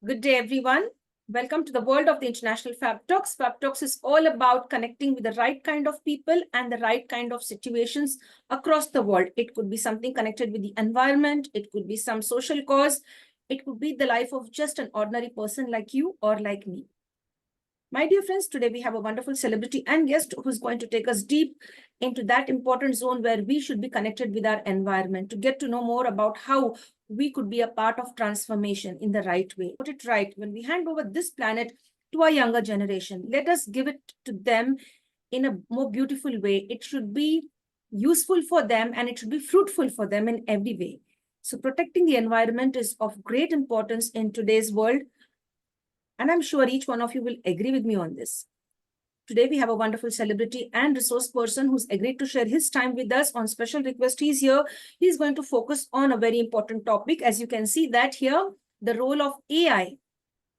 Good day, everyone. Welcome to the world of the International Fab Talks. Fab Talks is all about connecting with the right kind of people and the right kind of situations across the world. It could be something connected with the environment. It could be some social cause. It could be the life of just an ordinary person like you or like me. My dear friends, today we have a wonderful celebrity and guest who's going to take us deep into that important zone where we should be connected with our environment to get to know more about how we could be a part of transformation in the right way. Put it right, when we hand over this planet to our younger generation, let us give it to them in a more beautiful way. It should be useful for them and it should be fruitful for them in every way. So protecting the environment is of great importance in today's world. And I'm sure each one of you will agree with me on this. Today, we have a wonderful celebrity and resource person who's agreed to share his time with us on special request. He's here. He's going to focus on a very important topic. As you can see that here, the role of AI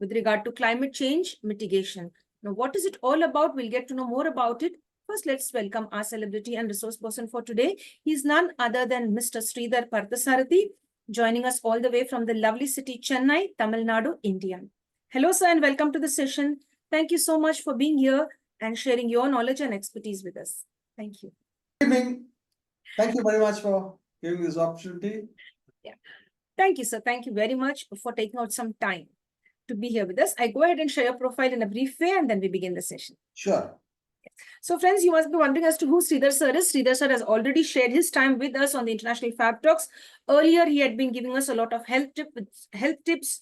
with regard to climate change mitigation. Now, what is it all about? We'll get to know more about it. First, let's welcome our celebrity and resource person for today. He's none other than Mr. Sridhar PARTHASARATHY, joining us all the way from the lovely city, Chennai, Tamil Nadu, India. Hello, sir, and welcome to the session. Thank you so much for being here and sharing your knowledge and expertise with us. Thank you. Good evening. Thank you very much for giving this opportunity. Yeah. Thank you, sir. Thank you very much for taking out some time to be here with us. I go ahead and share your profile in a brief way, and then we begin the session. Sure. So, friends, you must be wondering as to who Sridhar sir is. Sridhar sir has already shared his time with us on the International Fab Talks. Earlier, he had been giving us a lot of health tips.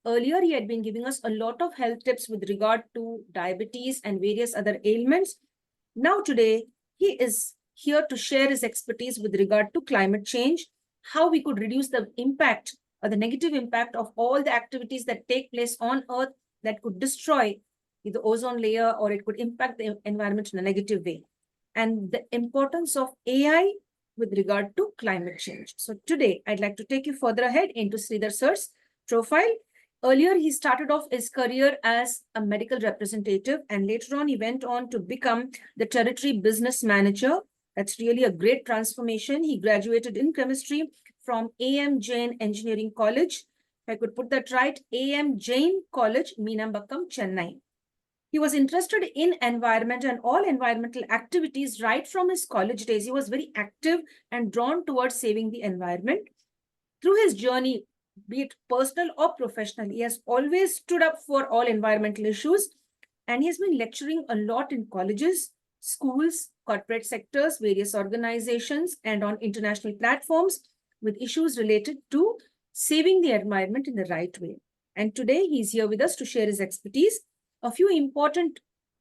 Earlier, he had been giving us a lot of health tips with regard to diabetes and various other ailments. Now, today, he is here to share his expertise with regard to climate change, how we could reduce the impact or the negative impact of all the activities that take place on Earth that could destroy the ozone layer, or it could impact the environment in a negative way, and the importance of AI with regard to climate change. So today, I'd like to take you further ahead into Sridhar sir's profile. Earlier, he started off his career as a medical representative, and later on, he went on to become the territory business manager. That's really a great transformation. He graduated in chemistry from A.M. Jain Engineering College. If I could put that right, A.M. Jain College, Meenambakkam, Chennai. He was interested in environment and all environmental activities right from his college days. He was very active and drawn towards saving the environment. Through his journey, be it personal or professional, he has always stood up for all environmental issues, and he has been lecturing a lot in colleges, schools, corporate sectors, various organizations, and on international platforms with issues related to saving the environment in the right way. And today, he's here with us to share his expertise. A few important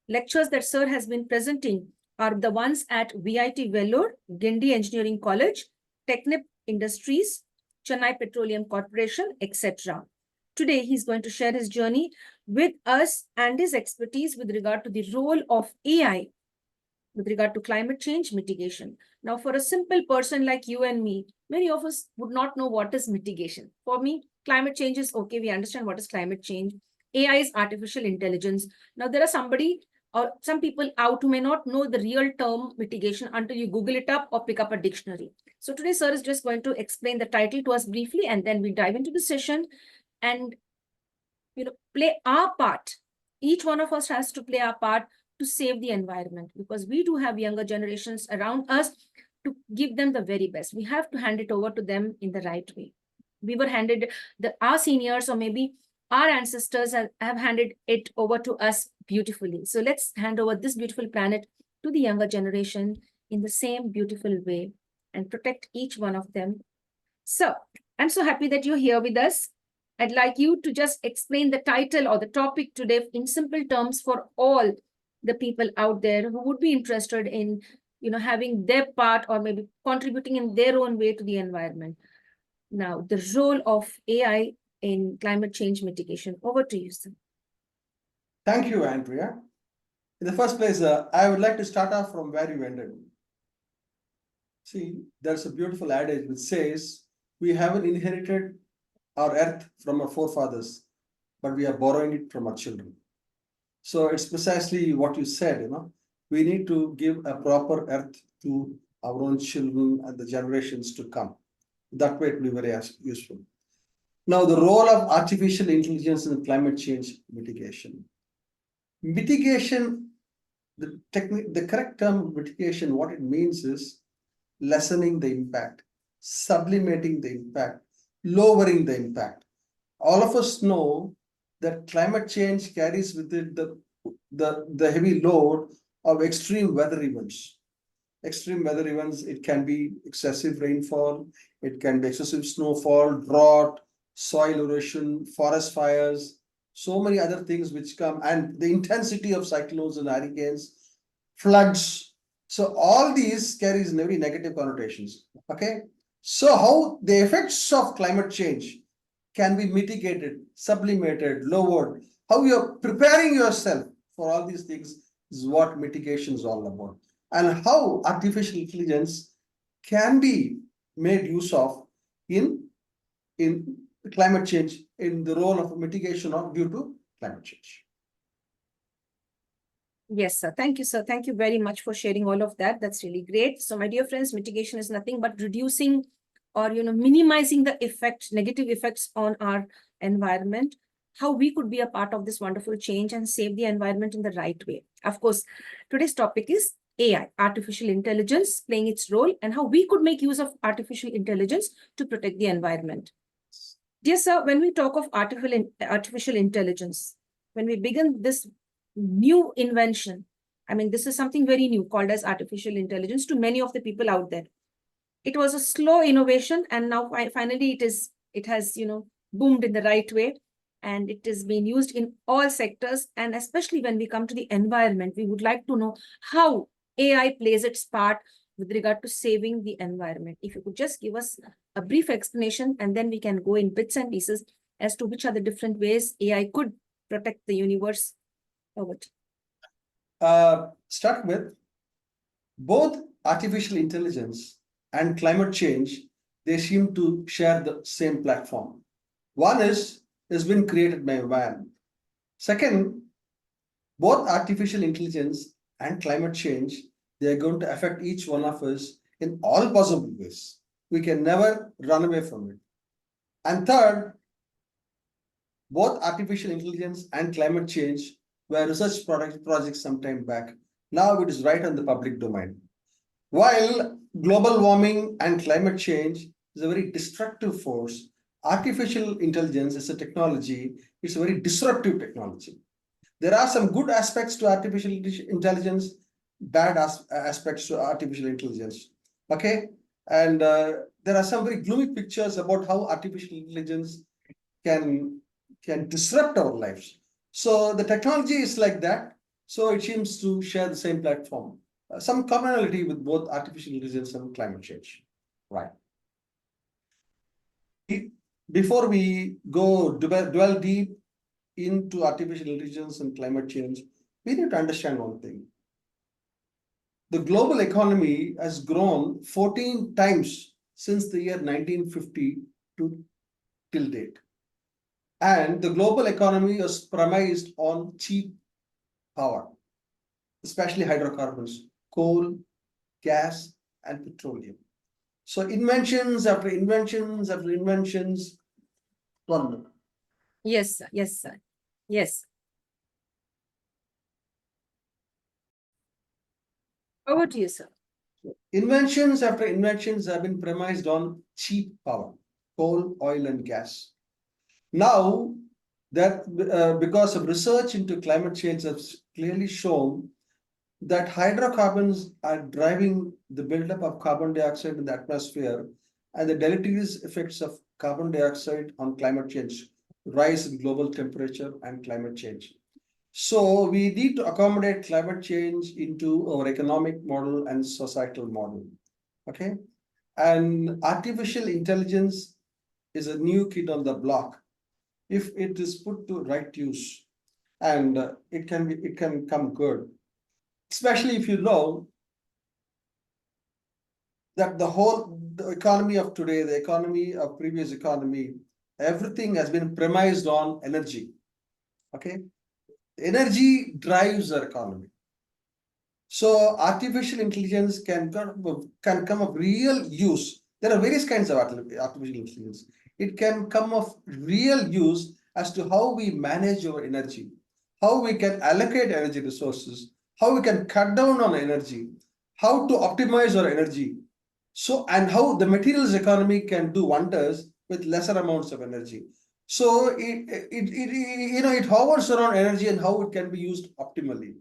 lectures that sir has been presenting are the ones at VIT Vellore, Gindi Engineering College, Technip Industries, Chennai Petroleum Corporation, etc. Today, he's going to share his journey with us and his expertise with regard to the role of AI with regard to climate change mitigation. Now, for a simple person like you and me, many of us would not know what is mitigation. For me, climate change is okay. We understand what is climate change. AI is artificial intelligence. Now, there are somebody or some people out who may not know the real term mitigation until you Google it up or pick up a dictionary. So today, sir is just going to explain the title to us briefly, and then we dive into the session and play our part. Each one of us has to play our part to save the environment, because we do have younger generations around us to give them the very best. We have to hand it over to them in the right way. We were handed our seniors, or maybe our ancestors have handed it over to us beautifully. So let's hand over this beautiful planet to the younger generation in the same beautiful way and protect each one of them. So I'm so happy that you're here with us. I'd like you to just explain the title or the topic today in simple terms for all the people out there who would be interested in, having their part or maybe contributing in their own way to the environment. Now, the role of AI in climate change mitigation. Over to you, sir. Thank you, Andrea. In the first place, I would like to start off from where you ended. See, there's a beautiful adage which says, we haven't inherited our earth from our forefathers, but we are borrowing it from our children. So it's precisely what you said, we need to give a proper earth to our own children and the generations to come. That way it will be very useful. Now, the role of artificial intelligence in climate change mitigation. Mitigation, the correct term mitigation, what it means is lessening the impact, sublimating the impact, lowering the impact. All of us know that climate change carries with it the heavy load of extreme weather events. Extreme weather events, it can be excessive rainfall, it can be excessive snowfall, drought, soil erosion, forest fires, so many other things which come, and the intensity of cyclones and hurricanes, floods. So all these carries very negative connotations. Okay. So how the effects of climate change can be mitigated, sublimated, lowered, how you're preparing yourself for all these things is what mitigation is all about. And how artificial intelligence can be made use of in climate change, in the role of mitigation of due to climate change. Yes, sir. Thank you, sir. Thank you very much for sharing all of that. That's really great. So, my dear friends, mitigation is nothing but reducing or minimizing the negative effects on our environment, how we could be a part of this wonderful change and save the environment in the right way. Of course, today's topic is AI, artificial intelligence, playing its role, and how we could make use of artificial intelligence to protect the environment. Dear sir, when we talk of artificial intelligence, when we begin this new invention, I mean, this is something very new called as artificial intelligence to many of the people out there. It was a slow innovation, and now finally it has boomed in the right way, and it is being used in all sectors. And especially when we come to the environment, we would like to know how AI plays its part with regard to saving the environment. If you could just give us a brief explanation, and then we can go in bits and pieces as to which are the different ways AI could protect the universe. Over to you. Start with both artificial intelligence and climate change, they seem to share the same platform. One has been created by environment. Second, both artificial intelligence and climate change, they are going to affect each one of us in all possible ways. We can never run away from it. And third, both artificial intelligence and climate change were research projects some time back. Now it is right on the public domain. While global warming and climate change is a very destructive force, artificial intelligence is a technology, it's a very disruptive technology. There are some good aspects to artificial intelligence, bad aspects to artificial intelligence. Okay. And there are some very gloomy pictures about how artificial intelligence can disrupt our lives. So the technology is like that. So it seems to share the same platform. Some commonality with both artificial intelligence and climate change. Right. Before we go dwell deep into artificial intelligence and climate change, we need to understand one thing. The global economy has grown 14 times since the year 1950 to till date. And the global economy is premised on cheap power, especially hydrocarbons, coal, gas, and petroleum. So inventions after inventions after inventions. One minute. Yes, sir. Yes, sir. Yes. Over to you, sir. Inventions after inventions have been premised on cheap power, coal, oil, and gas. Now that because of research into climate change has clearly shown that hydrocarbons are driving the buildup of carbon dioxide in the atmosphere and the deleterious effects of carbon dioxide on climate change, rise in global temperature and climate change. So we need to accommodate climate change into our economic model and societal model. Okay. And artificial intelligence is a new kid on the block if it is put to right use, and it can come good, especially if you know that the economy of today, the economy of previous economy, everything has been premised on energy. Okay. Energy drives our economy. So artificial intelligence can come of real use. There are various kinds of artificial intelligence. it can come of real use as to how we manage our energy, how we can allocate energy resources, how we can cut down on energy, how to optimize our energy. So, and how the materials economy can do wonders with lesser amounts of energy. So it hovers around energy and how it can be used optimally.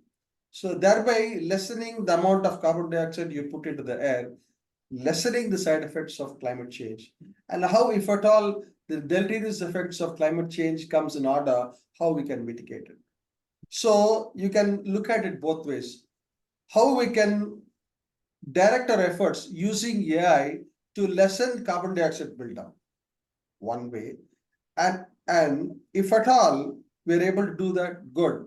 So thereby lessening the amount of carbon dioxide you put into the air, lessening the side effects of climate change, and how, if at all, the deleterious effects of climate change comes in order, how we can mitigate it. So you can look at it both ways. How we can direct our efforts using AI to lessen carbon dioxide buildup, one way. And if at all we're able to do that, good.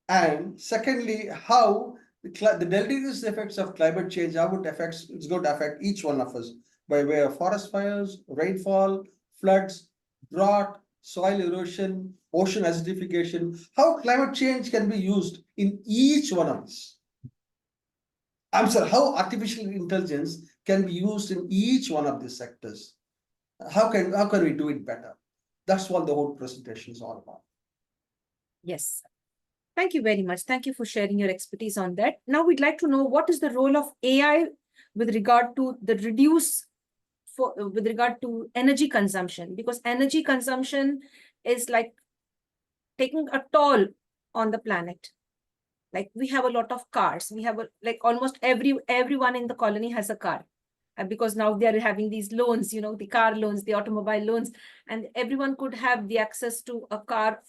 And secondly, how the deleterious effects of climate change, how it affects, it's going to affect each one of us by way of forest fires, rainfall, floods, drought, soil erosion, ocean acidification, how climate change can be used in each one of us. I'm sorry, how artificial intelligence can be used in each one of these sectors. How can we do it better? That's what the whole presentation is all about. Yes. Thank you very much. Thank you for sharing your expertise on that. Now we'd like to know what is the role of AI with regard to the with regard to energy consumption, because energy consumption is like taking a toll on the planet. Like we have a lot of cars. We have like almost everyone in the colony has a car. Because now they are having these loans, the car loans, the automobile loans, and everyone could have the access to a car.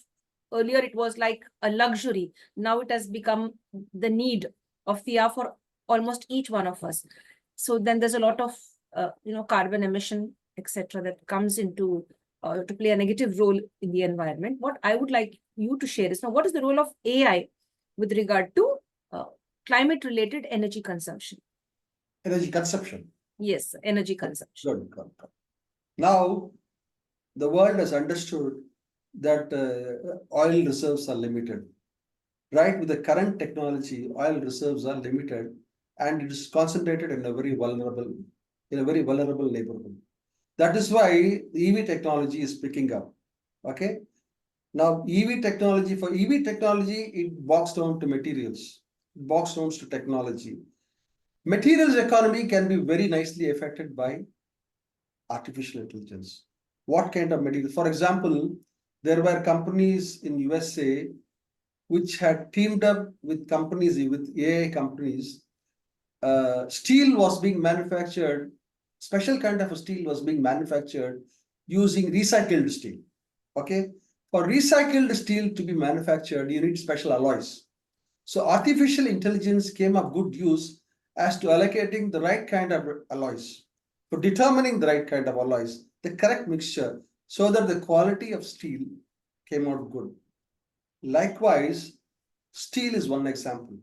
Earlier, it was like a luxury. Now it has become the need of the hour for almost each one of us. So then there's a lot of, carbon emission, etc., that comes into to play a negative role in the environment. What I would like you to share is now, what is the role of AI with regard to climate-related energy consumption? Energy consumption. Yes, energy consumption. Good. Now, the world has understood that oil reserves are limited. Right, with the current technology, oil reserves are limited, and it is concentrated in a very vulnerable neighborhood. That is why EV technology is picking up. Okay. Now, EV technology, it boils down to materials, it boils down to technology. Materials economy can be very nicely affected by artificial intelligence. What kind of material? For example, there were companies in USA which had teamed up with companies, with AI companies. Steel was being manufactured, special kind of steel was being manufactured using recycled steel. Okay. For recycled steel to be manufactured, you need special alloys. So artificial intelligence came of good use as to allocating the right kind of alloys, for determining the right kind of alloys, the correct mixture, so that the quality of steel came out good. Likewise, steel is one example.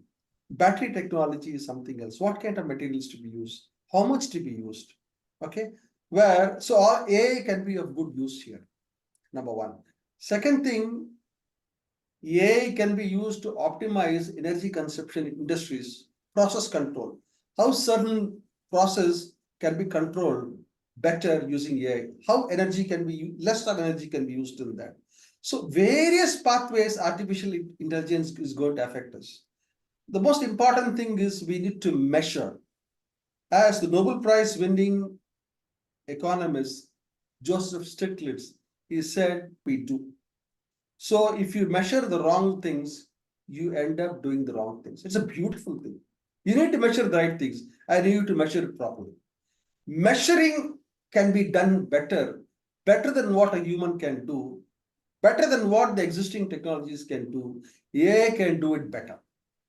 Battery technology is something else. What kind of materials to be used? How much to be used? Okay, so our AI can be of good use here. Number one. Second thing, AI can be used to optimize energy consumption in industries, process control. How certain process can be controlled better using AI. How energy can be, less of energy can be used in that. So various pathways artificial intelligence is going to affect us. The most important thing is we need to measure. As the Nobel Prize winning economist Joseph Stiglitz, he said, we do. So if you measure the wrong things, you end up doing the wrong things. It's a beautiful thing. You need to measure the right things, and you need to measure it properly. Measuring can be done better than what a human can do, better than what the existing technologies can do. AI can do it better.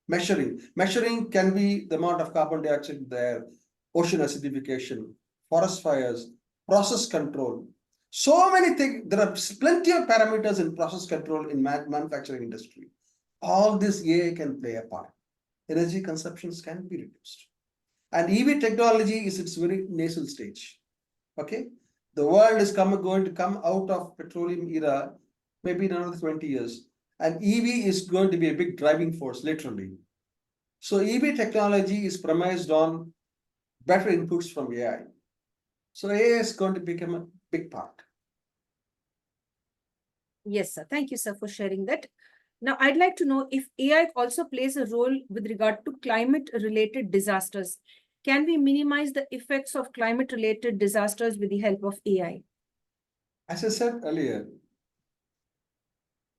Measuring can be the amount of carbon dioxide in the air, ocean acidification, forest fires, process control. So many things. There are plenty of parameters in process control in manufacturing industry. All this AI can play a part. Energy consumptions can be reduced. And EV technology is its very nascent stage. Okay, the world is going to come out of petroleum era maybe in another 20 years, and EV is going to be a big driving force, literally. So EV technology is premised on better inputs from AI. So AI is going to become a big part. Yes, sir. Thank you, sir, for sharing that. Now, I'd like to know if AI also plays a role with regard to climate-related disasters. Can we minimize the effects of climate-related disasters with the help of AI? As I said earlier,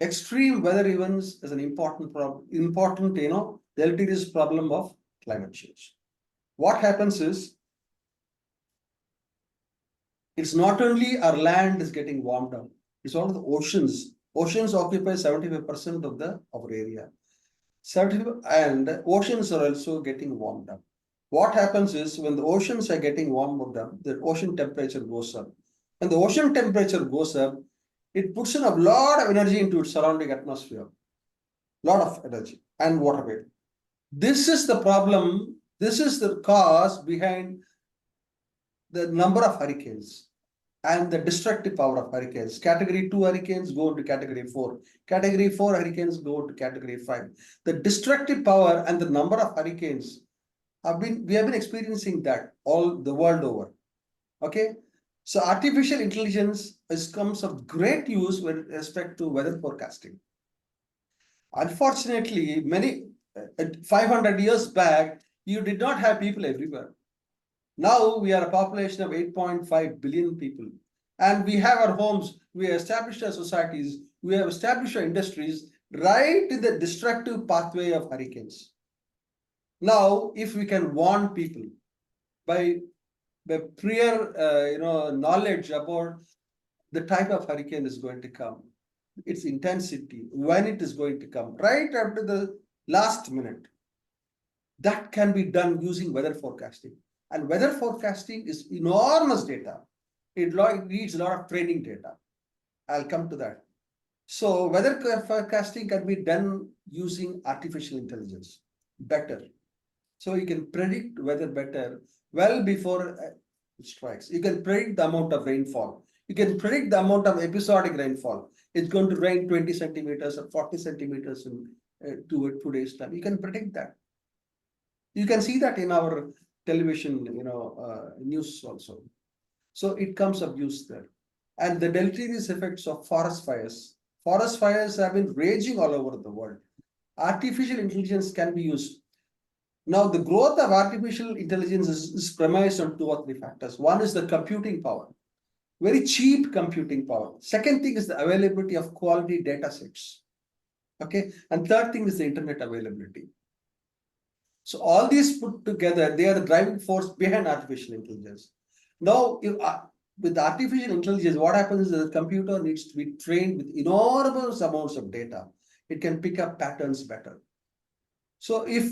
extreme weather events is an important problem, deleterious problem of climate change. What happens is, it's not only our land is getting warmed up, it's all the oceans. Oceans occupy 75% of our area. 70, and oceans are also getting warmed up. What happens is, when the oceans are getting warmed up, the ocean temperature goes up. When the ocean temperature goes up, it puts in a lot of energy into its surrounding atmosphere. Lot of energy and water vapor. This is the problem. This is the cause behind the number of hurricanes and the destructive power of hurricanes. Category 2 hurricanes go into category 4. Category 4 hurricanes go to category 5. The destructive power and the number of hurricanes we have been experiencing that all the world over. Okay. So artificial intelligence comes of great use with respect to weather forecasting. Unfortunately, 500 years back, you did not have people everywhere. Now we are a population of 8.5 billion people, and we have our homes, we have established our societies, we have established our industries right in the destructive pathway of hurricanes. Now, if we can warn people by prior knowledge about the type of hurricane is going to come, its intensity, when it is going to come, right after the last minute, that can be done using weather forecasting. And weather forecasting is enormous data. It needs a lot of training data. I'll come to that. So weather forecasting can be done using artificial intelligence better. So you can predict weather better well before it strikes. You can predict the amount of rainfall. You can predict the amount of episodic rainfall. It's going to rain 20 centimeters or 40 centimeters in 2 days' time. You can predict that. You can see that in our television, news also. So it comes of use there. And the deleterious effects of forest fires. Forest fires have been raging all over the world. Artificial intelligence can be used. Now, the growth of artificial intelligence is premised on 2 or 3 factors. One is the computing power, very cheap computing power. Second thing is the availability of quality data sets. Okay. And third thing is the internet availability. So all these put together, they are the driving force behind artificial intelligence. Now, with artificial intelligence, what happens is that the computer needs to be trained with enormous amounts of data. It can pick up patterns better. So if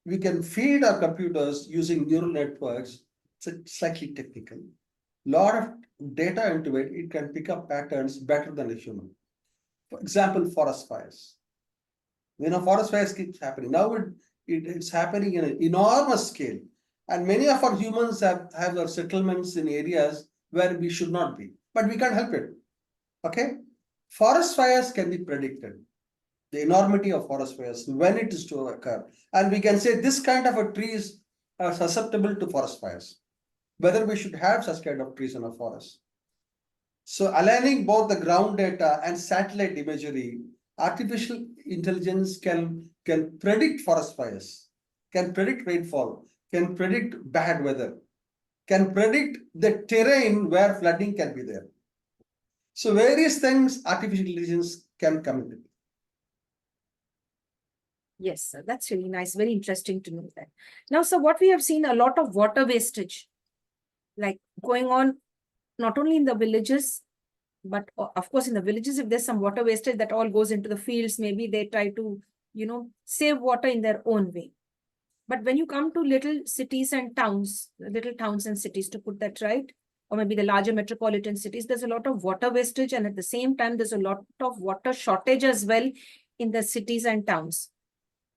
we can feed our computers using neural networks, it's slightly technical. Lot of data into it, it can pick up patterns better than a human. For example, forest fires. Forest fires keeps happening. Now it's happening in an enormous scale. And many of our humans have our settlements in areas where we should not be, but we can't help it. Okay. Forest fires can be predicted. The enormity of forest fires, when it is to occur. And we can say this kind of a trees are susceptible to forest fires, whether we should have such kind of trees in a forest. So aligning both the ground data and satellite imagery, artificial intelligence can predict forest fires, can predict rainfall, can predict bad weather, can predict the terrain where flooding can be there. So various things artificial intelligence can come into. Yes, sir. That's really nice. Very interesting to know that. Now, sir, what we have seen a lot of water wastage, like going on not only in the villages, but of course in the villages, if there's some water wastage, that all goes into the fields. Maybe they try to, save water in their own way. But when you come to little cities and towns, little towns and cities, to put that right, or maybe the larger metropolitan cities, there's a lot of water wastage. And at the same time, there's a lot of water shortage as well in the cities and towns.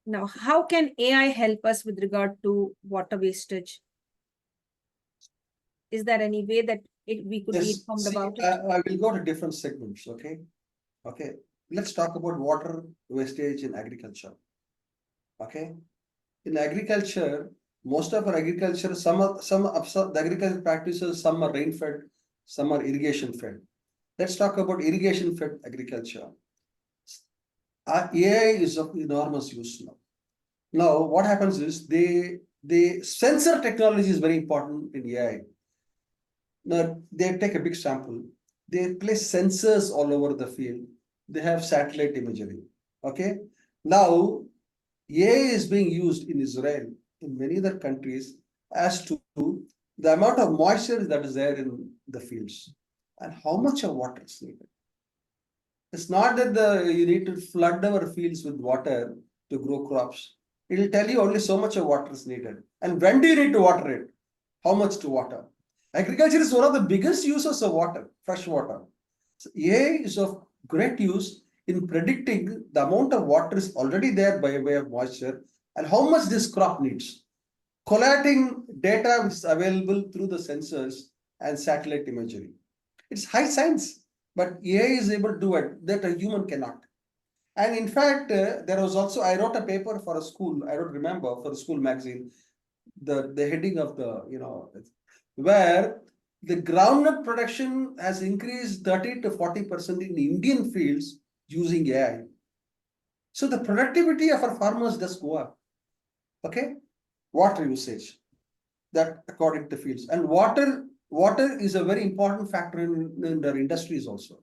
Now, how can AI help us with regard to water wastage? Is there any way that we could be informed about it? I will go to different segments. Okay. Okay. Let's talk about water wastage in agriculture. Okay. In agriculture, most of our agriculture, some of the agricultural practices, some are rain fed, some are irrigation fed. Let's talk about irrigation fed agriculture. AI is of enormous use now. Now, what happens is the sensor technology is very important in AI. Now, they take a big sample, they place sensors all over the field, they have satellite imagery. Okay. Now, AI is being used in Israel, in many other countries, as to the amount of moisture that is there in the fields and how much of water is needed. It's not that you need to flood our fields with water to grow crops. It will tell you only so much of water is needed. And when do you need to water it? How much to water? Agriculture is one of the biggest users of water, fresh water. So AI is of great use in predicting the amount of water is already there by way of moisture and how much this crop needs. Collating data which is available through the sensors and satellite imagery. It's high science, but AI is able to do it that a human cannot. And in fact, there was also, I wrote a paper for a school, I don't remember, for a school magazine, the heading of the, where the groundnut production has increased 30 to 40% in Indian fields using AI. So the productivity of our farmers does go up. Okay, water usage, that according to fields, and water is a very important factor in their industries also.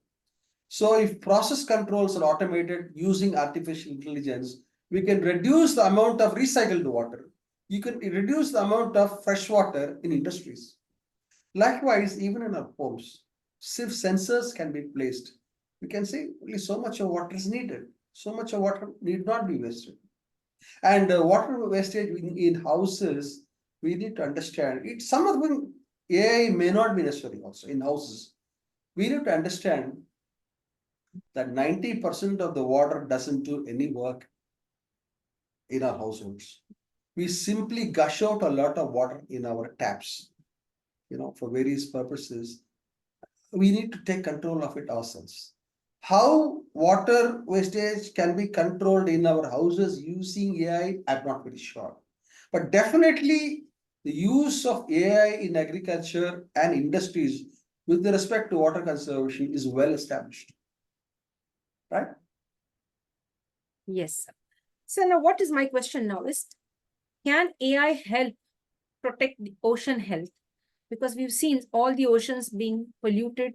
So if process controls are automated using artificial intelligence, we can reduce the amount of recycled water. You can reduce the amount of fresh water in industries. Likewise, even in our homes, if sensors can be placed, we can say only so much of water is needed. So much of water need not be wasted. And water wastage in houses, we need to understand it. Some of them AI may not be necessary also in houses. We need to understand that 90% of the water doesn't do any work in our households. We simply gush out a lot of water in our taps, for various purposes. We need to take control of it ourselves. How water wastage can be controlled in our houses using AI, I'm not very sure. But definitely the use of AI in agriculture and industries with respect to water conservation is well established. Right? Yes. So now what is my question now is, can AI help protect the ocean health? Because we've seen all the oceans being polluted.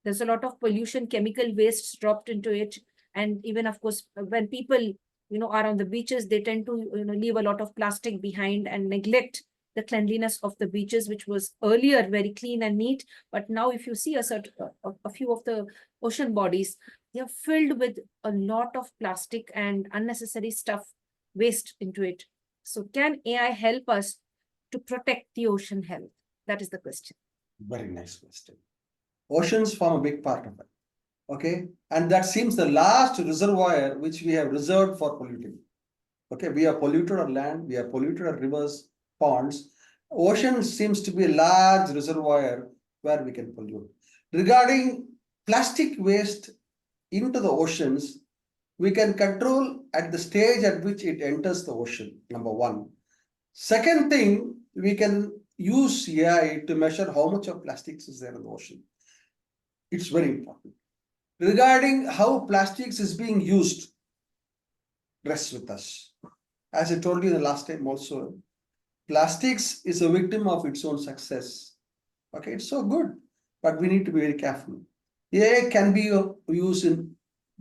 There's a lot of pollution, chemical wastes dropped into it. And even, of course, when people, are on the beaches, they tend to, leave a lot of plastic behind and neglect the cleanliness of the beaches, which was earlier very clean and neat. But now if you see a few of the ocean bodies, they are filled with a lot of plastic and unnecessary stuff, waste into it. So can AI help us to protect the ocean health? That is the question. Very nice question. Oceans form a big part of it. Okay. And that seems the last reservoir which we have reserved for polluting. Okay. We have polluted our land, we have polluted our rivers, ponds. Ocean seems to be a large reservoir where we can pollute. Regarding plastic waste into the oceans, we can control at the stage at which it enters the ocean, number one. Second thing, we can use AI to measure how much of plastics is there in the ocean. It's very important. Regarding how plastics is being used, rests with us. As I told you the last time also, plastics is a victim of its own success. Okay, it's so good, but we need to be very careful. AI can be used in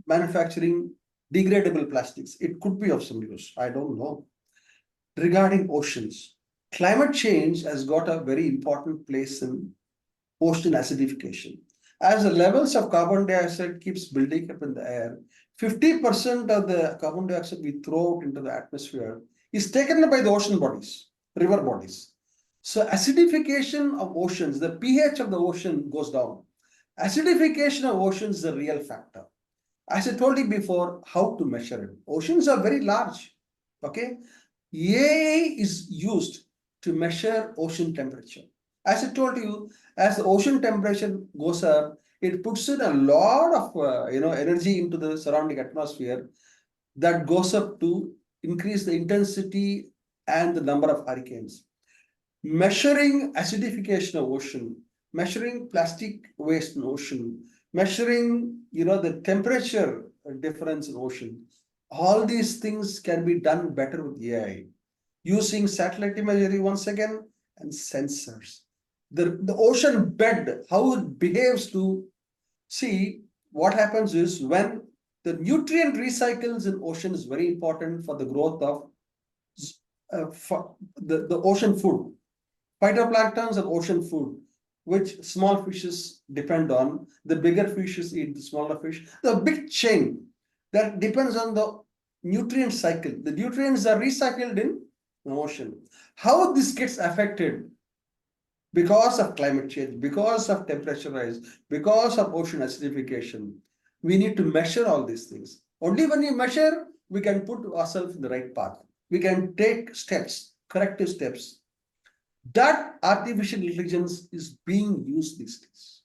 manufacturing degradable plastics. It could be of some use. I don't know. Regarding oceans, climate change has got a very important place in ocean acidification. As the levels of carbon dioxide keeps building up in the air, 50% of the carbon dioxide we throw out into the atmosphere is taken up by the ocean bodies, river bodies. So acidification of oceans, the pH of the ocean goes down. Acidification of oceans is a real factor. As I told you before, how to measure it. Oceans are very large. Okay. AI is used to measure ocean temperature. As I told you, as the ocean temperature goes up, it puts in a lot of energy into the surrounding atmosphere that goes up to increase the intensity and the number of hurricanes. Measuring acidification of ocean, measuring plastic waste in ocean, measuring, the temperature difference in ocean. All these things can be done better with AI, using satellite imagery once again and sensors. The ocean bed, how it behaves to see what happens is when the nutrient recycles in ocean is very important for the growth of for the ocean food, phytoplanktons and ocean food, which small fishes depend on. The bigger fishes eat the smaller fish. The big chain that depends on the nutrient cycle. The nutrients are recycled in the ocean. How this gets affected because of climate change, because of temperature rise, because of ocean acidification. We need to measure all these things. Only when we measure, we can put ourselves in the right path. We can take steps, corrective steps. That artificial intelligence is being used these days.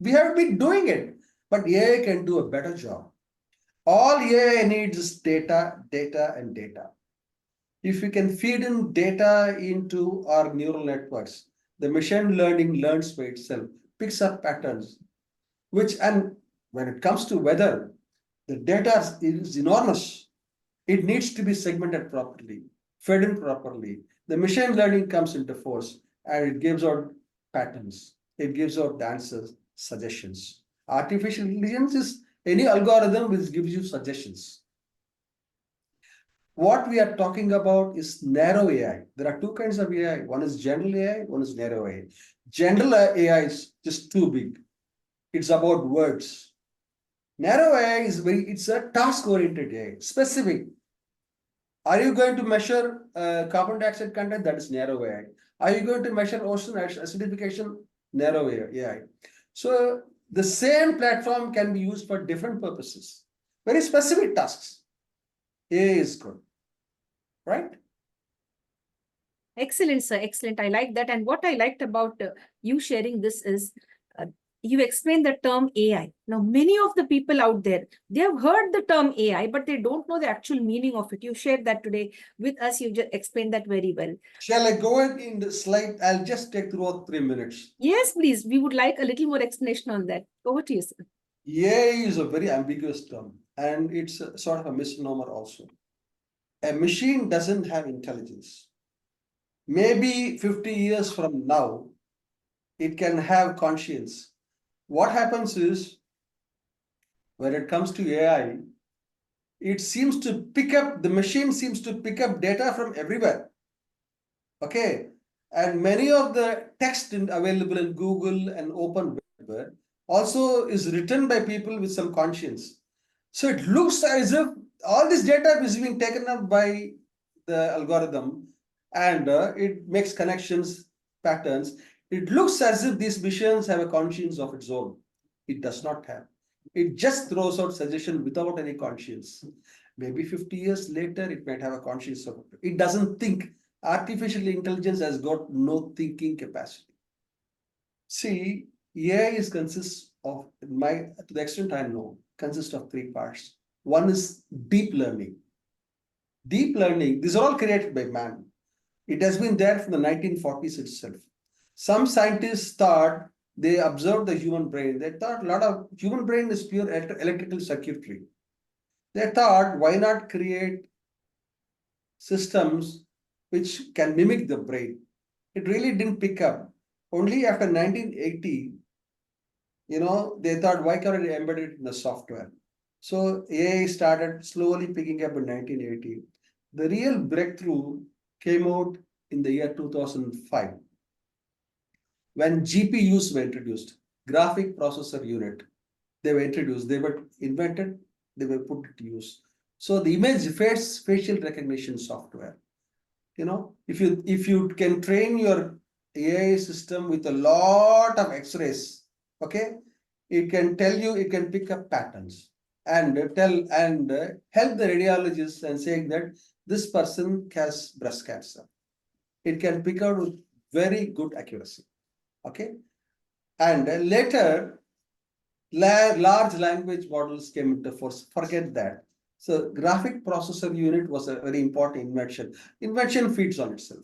We have been doing it, but AI can do a better job. All AI needs is data, data, and data. If we can feed in data into our neural networks, the machine learning learns by itself, picks up patterns, and when it comes to weather, the data is enormous. It needs to be segmented properly, fed in properly. The machine learning comes into force and it gives out patterns. It gives out answers, suggestions. Artificial intelligence is any algorithm which gives you suggestions. What we are talking about is narrow AI. There are two kinds of AI. One is general AI, one is narrow AI. General AI is just too big. It's about words. Narrow AI is it's a task-oriented AI, specific. Are you going to measure carbon dioxide content? That is narrow AI. Are you going to measure ocean acidification? Narrow AI. So the same platform can be used for different purposes, very specific tasks. AI is good, right? Excellent, sir. Excellent. I like that. And what I liked about you sharing this is you explained the term AI. Now, many of the people out there, they have heard the term AI, but they don't know the actual meaning of it. You shared that today with us. You just explained that very well. Shall I go ahead in the slide? I'll just take through 3 minutes. Yes, please. We would like a little more explanation on that. Over to you, sir. AI is a very ambiguous term, and it's a sort of a misnomer also. A machine doesn't have intelligence. Maybe 50 years from now, it can have conscience. What happens is, when it comes to AI, it seems to pick up, the machine seems to pick up data from everywhere. Okay. And many of the text available in Google and open web also is written by people with some conscience. So it looks as if all this data is being taken up by the algorithm, and it makes connections, patterns. It looks as if these machines have a conscience of its own. It does not have. It just throws out suggestion without any conscience. Maybe 50 years later, it might have a conscience of it. It doesn't think. Artificial intelligence has got no thinking capacity. See, AI consists of, to the extent I know, consists of 3 parts. One is deep learning. Deep learning, these are all created by man. It has been there from the 1940s itself. Some scientists thought, they observed the human brain. They thought a lot of human brain is pure electrical circuitry. They thought, why not create systems which can mimic the brain? It really didn't pick up. Only after 1980, they thought, why can't it embed it in the software? So AI started slowly picking up in 1980. The real breakthrough came out in the year 2005 when GPUs were introduced, graphic processor unit. They were introduced, they were invented, they were put to use. So the image facial recognition software. If you can train your AI system with a lot of X-rays, okay, it can tell you, it can pick up patterns and help the radiologist and saying that this person has breast cancer. It can pick out with very good accuracy. Okay, and later large language models came into force. Forget that. So graphic processor unit was a very important invention. Invention feeds on itself.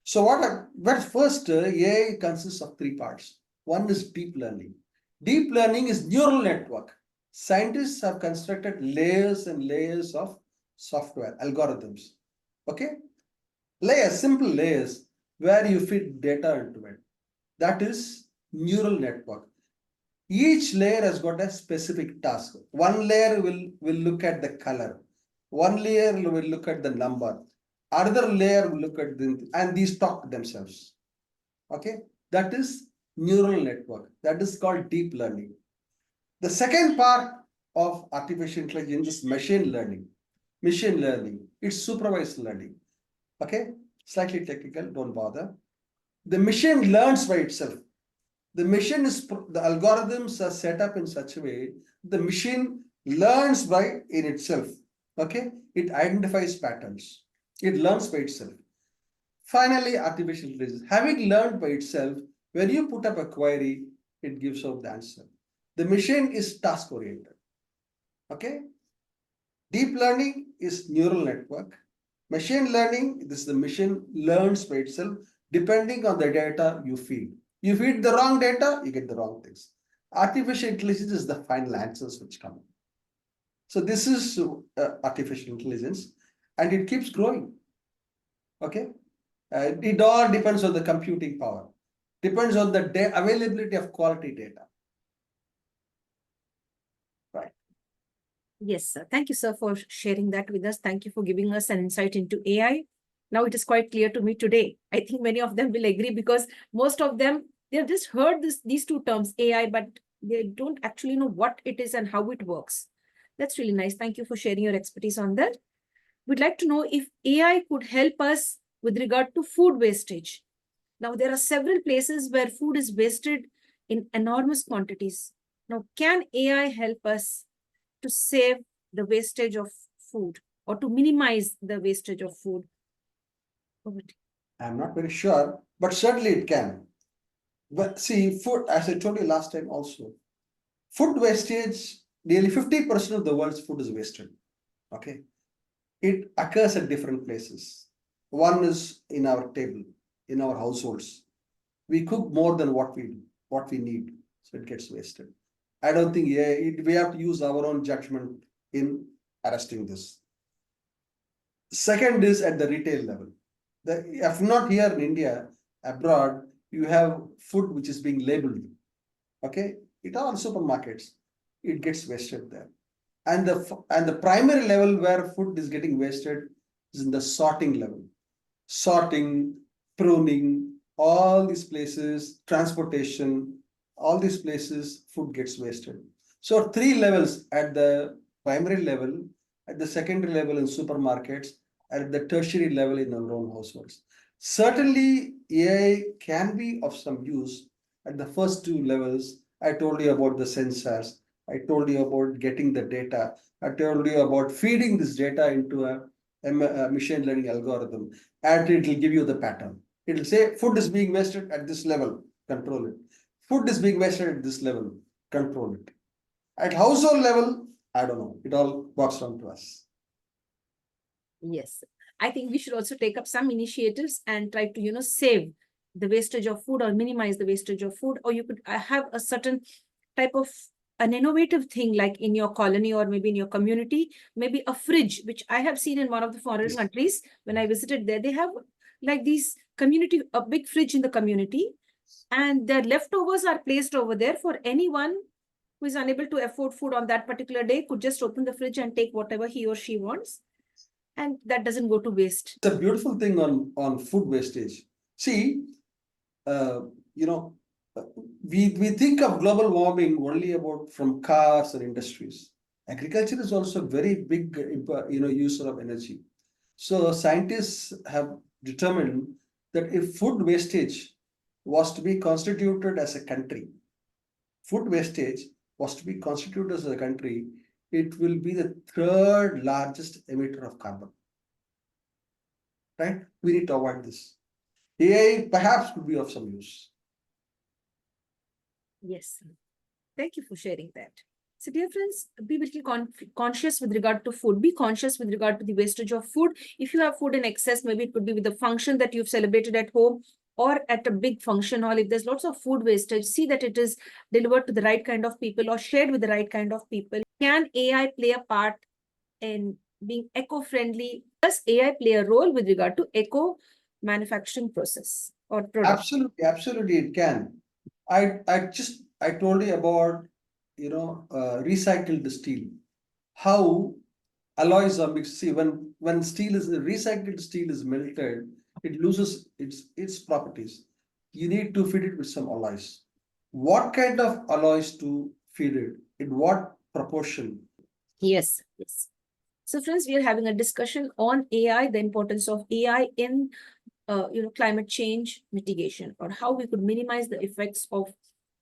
So first AI consists of 3 parts. One is deep learning. Deep learning is neural network. Scientists have constructed layers and layers of software, algorithms. Okay? Layers, simple layers, where you feed data into it. That is neural network. Each layer has got a specific task. One layer will look at the color. One layer will look at the number. Another layer will look at the, and these talk to themselves. Okay, that is neural network. That is called deep learning. The second part of artificial intelligence is machine learning. Machine learning, it's supervised learning. Okay, slightly technical, don't bother. The machine learns by itself. The machine is, the algorithms are set up in such a way, the machine learns by in itself. Okay, it identifies patterns. It learns by itself. Finally, artificial intelligence, having learned by itself, when you put up a query, it gives out the answer. The machine is task oriented. Okay. Deep learning is neural network. Machine learning, this is the machine learns by itself depending on the data you feed. You feed the wrong data, you get the wrong things. Artificial intelligence is the final answers which come. So this is artificial intelligence, and it keeps growing. Okay. It all depends on the computing power, depends on the availability of quality data. Right. Yes, sir. Thank you, sir, for sharing that with us. Thank you for giving us an insight into AI. Now it is quite clear to me today. I think many of them will agree because most of them, they've just heard these two terms, AI, but they don't actually know what it is and how it works. That's really nice. Thank you for sharing your expertise on that. We'd like to know if AI could help us with regard to food wastage. Now, there are several places where food is wasted in enormous quantities. Now, can AI help us to save the wastage of food or to minimize the wastage of food? I'm not very sure, but certainly it can. But see, food, as I told you last time also, food wastage, nearly 50% of the world's food is wasted. Okay. It occurs at different places. One is in our table, in our households. We cook more than what we need, so it gets wasted. I don't think we have to use our own judgment in arresting this. Second is at the retail level. If not here in India, abroad, you have food which is being labeled. Okay, it all supermarkets, it gets wasted there. And the primary level where food is getting wasted is in the sorting level. Sorting, pruning, all these places, transportation, all these places, food gets wasted. So 3 levels: at the primary level, at the secondary level in supermarkets, at the tertiary level in our own households. Certainly, AI can be of some use at the first 2 levels. I told you about the sensors. I told you about getting the data. I told you about feeding this data into a machine learning algorithm, and it will give you the pattern. It will say food is being wasted at this level, control it. Food is being wasted at this level, control it. At household level, I don't know. It all boils down to us. Yes, I think we should also take up some initiatives and try to, save the wastage of food or minimize the wastage of food. Or you could have a certain type of an innovative thing like in your colony or maybe in your community, maybe a fridge, which I have seen in one of the foreign countries. When I visited there, they have like these community, a big fridge in the community, and their leftovers are placed over there for anyone who is unable to afford food on that particular day could just open the fridge and take whatever he or she wants. And that doesn't go to waste. It's a beautiful thing on food wastage. See, you know, we think of global warming only about from cars and industries. Agriculture is also a very big, user of energy. So scientists have determined that if food wastage was to be constituted as a country, food wastage was to be constituted as a country, it will be the 3rd largest emitter of carbon. Right? We need to avoid this. AI perhaps could be of some use. Yes. Thank you for sharing that. So dear friends, be little conscious with regard to food. Be conscious with regard to the wastage of food. If you have food in excess, maybe it could be with the function that you've celebrated at home. or at a big function hall, if there's lots of food wastage, see that it is delivered to the right kind of people or shared with the right kind of people. Can AI play a part in being eco-friendly? Does AI play a role with regard to eco-manufacturing process or product? Absolutely, absolutely, it can. I told you about, recycled steel. How alloys are mixed. See, when recycled steel is melted, it loses its properties. You need to feed it with some alloys. What kind of alloys to feed it? In what proportion? Yes, yes. So friends, we are having a discussion on AI, the importance of AI in climate change mitigation, or how we could minimize the effects of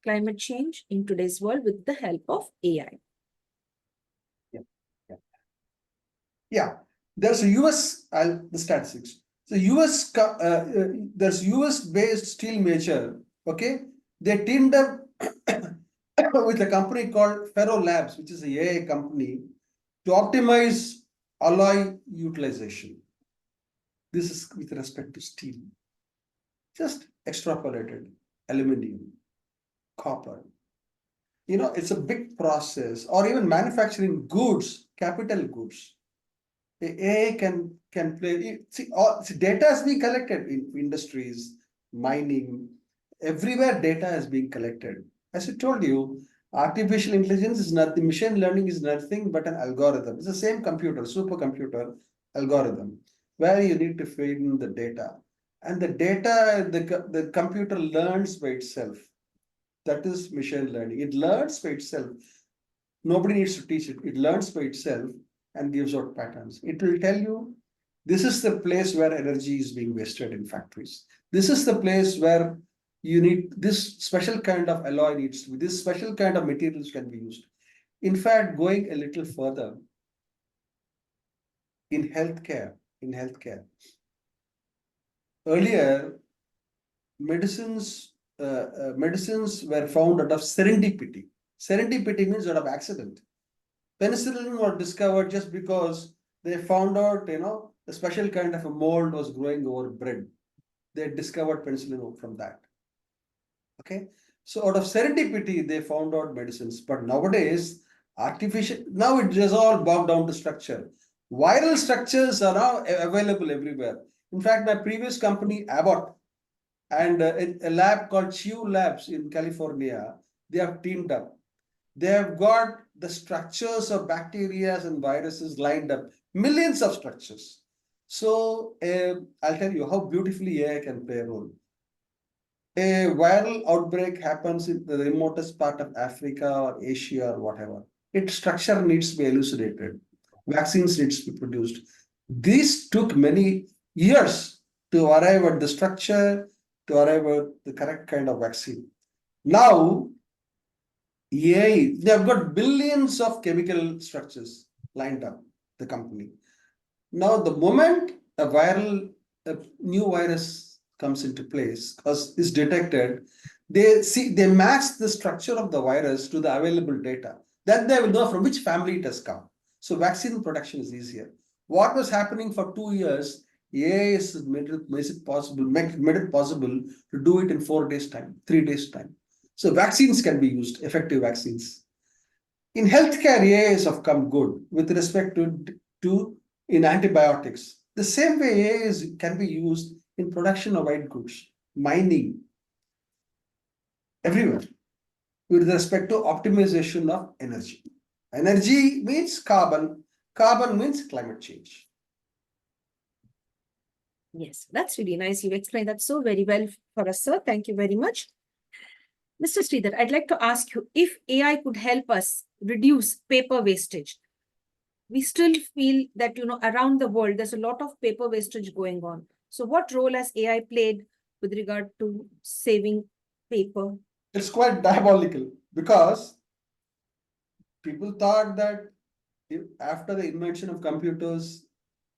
climate change in today's world with the help of AI. Yeah, yeah. Yeah. There's a US, the statistics. So there's US based steel major. Okay, they teamed up with a company called Ferro Labs, which is a AI company, to optimize alloy utilization. This is with respect to steel. Just extrapolated aluminum, copper. It's a big process, or even manufacturing goods, capital goods. The AI can play. See, data is being collected in industries, mining, everywhere data is being collected. As I told you, artificial intelligence is nothing, machine learning is nothing but an algorithm. It's the same computer, supercomputer algorithm, where you need to feed in the data. And the data, the computer learns by itself. That is machine learning. It learns by itself. Nobody needs to teach it. It learns by itself and gives out patterns. It will tell you this is the place where energy is being wasted in factories. This is the place where you need this special kind of alloy needs to be, this special kind of materials can be used. In fact, going a little further, in healthcare, earlier medicines were found out of serendipity. Serendipity means out of accident. Penicillin was discovered just because they found out, a special kind of a mold was growing over bread. They discovered penicillin from that. Okay. So out of serendipity, they found out medicines. But nowadays, now it is all bogged down to structure. Viral structures are now available everywhere. In fact, my previous company, Abbott, and a lab called Chew Labs in California, they have teamed up. They have got the structures of bacteria and viruses lined up, millions of structures. So I'll tell you how beautifully AI can play a role. A viral outbreak happens in the remotest part of Africa or Asia or whatever. Its structure needs to be elucidated. Vaccines needs to be produced. This took many years to arrive at the structure, to arrive at the correct kind of vaccine. Now, AI, they have got billions of chemical structures lined up, the company. Now, the moment a new virus comes into place, because is detected, they match the structure of the virus to the available data. Then they will know from which family it has come. So vaccine production is easier. What was happening for 2 years, AI has made it possible to do it in 4 days' time, 3 days' time. So vaccines can be used, effective vaccines. In healthcare, AIs have come good with respect to in antibiotics. The same way AIs can be used in production of white goods, mining, everywhere, with respect to optimization of energy. Energy means carbon, carbon means climate change. Yes, that's really nice. You've explained that so very well for us, sir. Thank you very much. Mr. Sridhar, I'd like to ask you, if AI could help us reduce paper wastage, we still feel that, around the world, there's a lot of paper wastage going on. So what role has AI played with regard to saving paper? It's quite diabolical because people thought that after the invention of computers,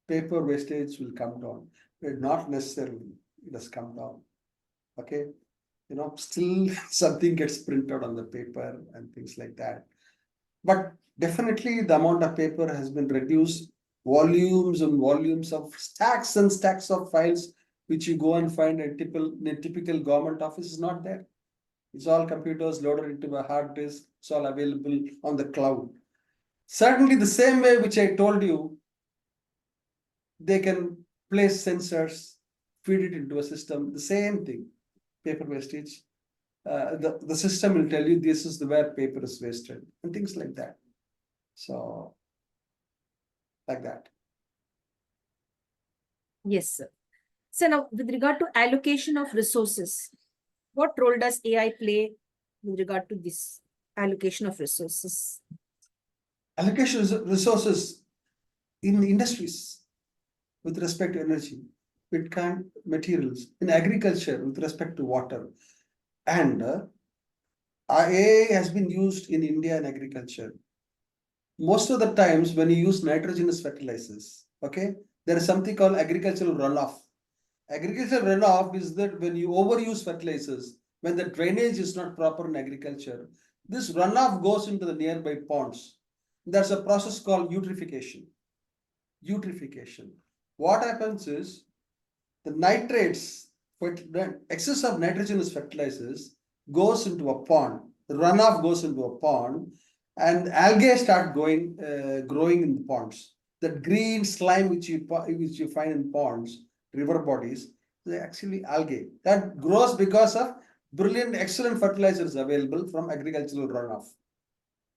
paper wastage will come down. But not necessarily, it has come down. Okay. Still something gets printed on the paper and things like that. But definitely the amount of paper has been reduced. Volumes and volumes of stacks and stacks of files which you go and find in a typical government office is not there. It's all computers loaded into a hard disk. It's all available on the cloud. Certainly the same way which I told you, they can place sensors, feed it into a system, the same thing, paper wastage. The system will tell you this is where paper is wasted and things like that. So, like that. Yes, sir. So now, with regard to allocation of resources, what role does AI play with regard to this allocation of resources? Allocation of resources in industries with respect to energy, with materials, in agriculture with respect to water. And AI has been used in India in agriculture. Most of the times when you use nitrogenous fertilizers, okay, there is something called agricultural runoff. Agricultural runoff is that when you overuse fertilizers, when the drainage is not proper in agriculture, this runoff goes into the nearby ponds. There's a process called eutrophication. Eutrophication. What happens is the nitrates, the excess of nitrogenous fertilizers goes into a pond. The runoff goes into a pond, and algae start growing in the ponds. That green slime which you find in ponds, river bodies, they're actually algae that grows because of brilliant, excellent fertilizers available from agricultural runoff.